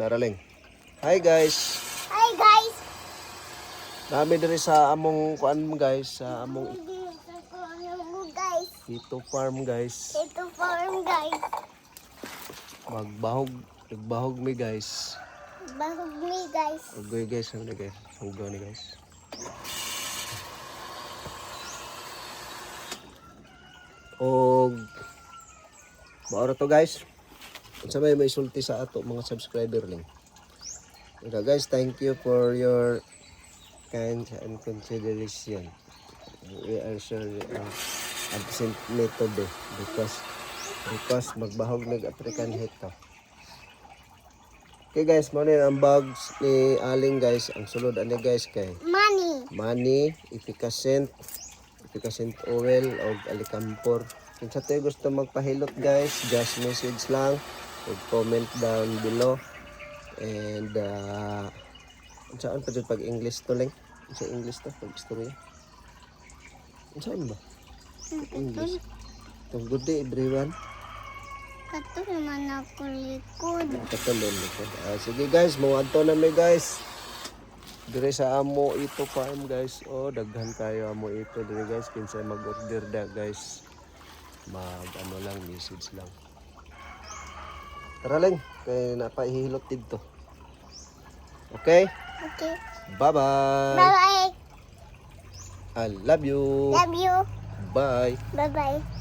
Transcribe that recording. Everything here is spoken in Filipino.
Daraling. Hi guys. Hi guys. Nami diri sa among kuan guys, sa among Guys. Ito farm guys. Ito farm guys. Nagbahog mi guys. Bahog mi guys. Ogoy guys, ano guys? Hugaw ni guys. Og maoro to guys. Unsa may sulti sa ato mga subscriber lang. Okay, guys, thank you for your kind and consideration. We are sure absent me today because magbahog nag-African hit to. Okay guys, mo ang bags ni Aling guys. Ang sulod ani guys kay money, efficacent oil og alikampor. Kung sa tayo gusto magpahilot guys, just message lang or comment down below. And saan pa dyan pag English to lang? Sa English to, pag istorya. Saan ba? English. Good day everyone. Kato naman ako likod. Katulong likod. Sige guys, mga adto na may guys. Dire sa amo ito farm guys. Oh, daghan kayo amo ito dire guys. Kinsa mag-order da guys. Ano lang, message lang. Tara lang, kaya napaihilot dito. Okay? Okay. Bye-bye. Bye-bye. I love you. Love you. Bye. Bye-bye.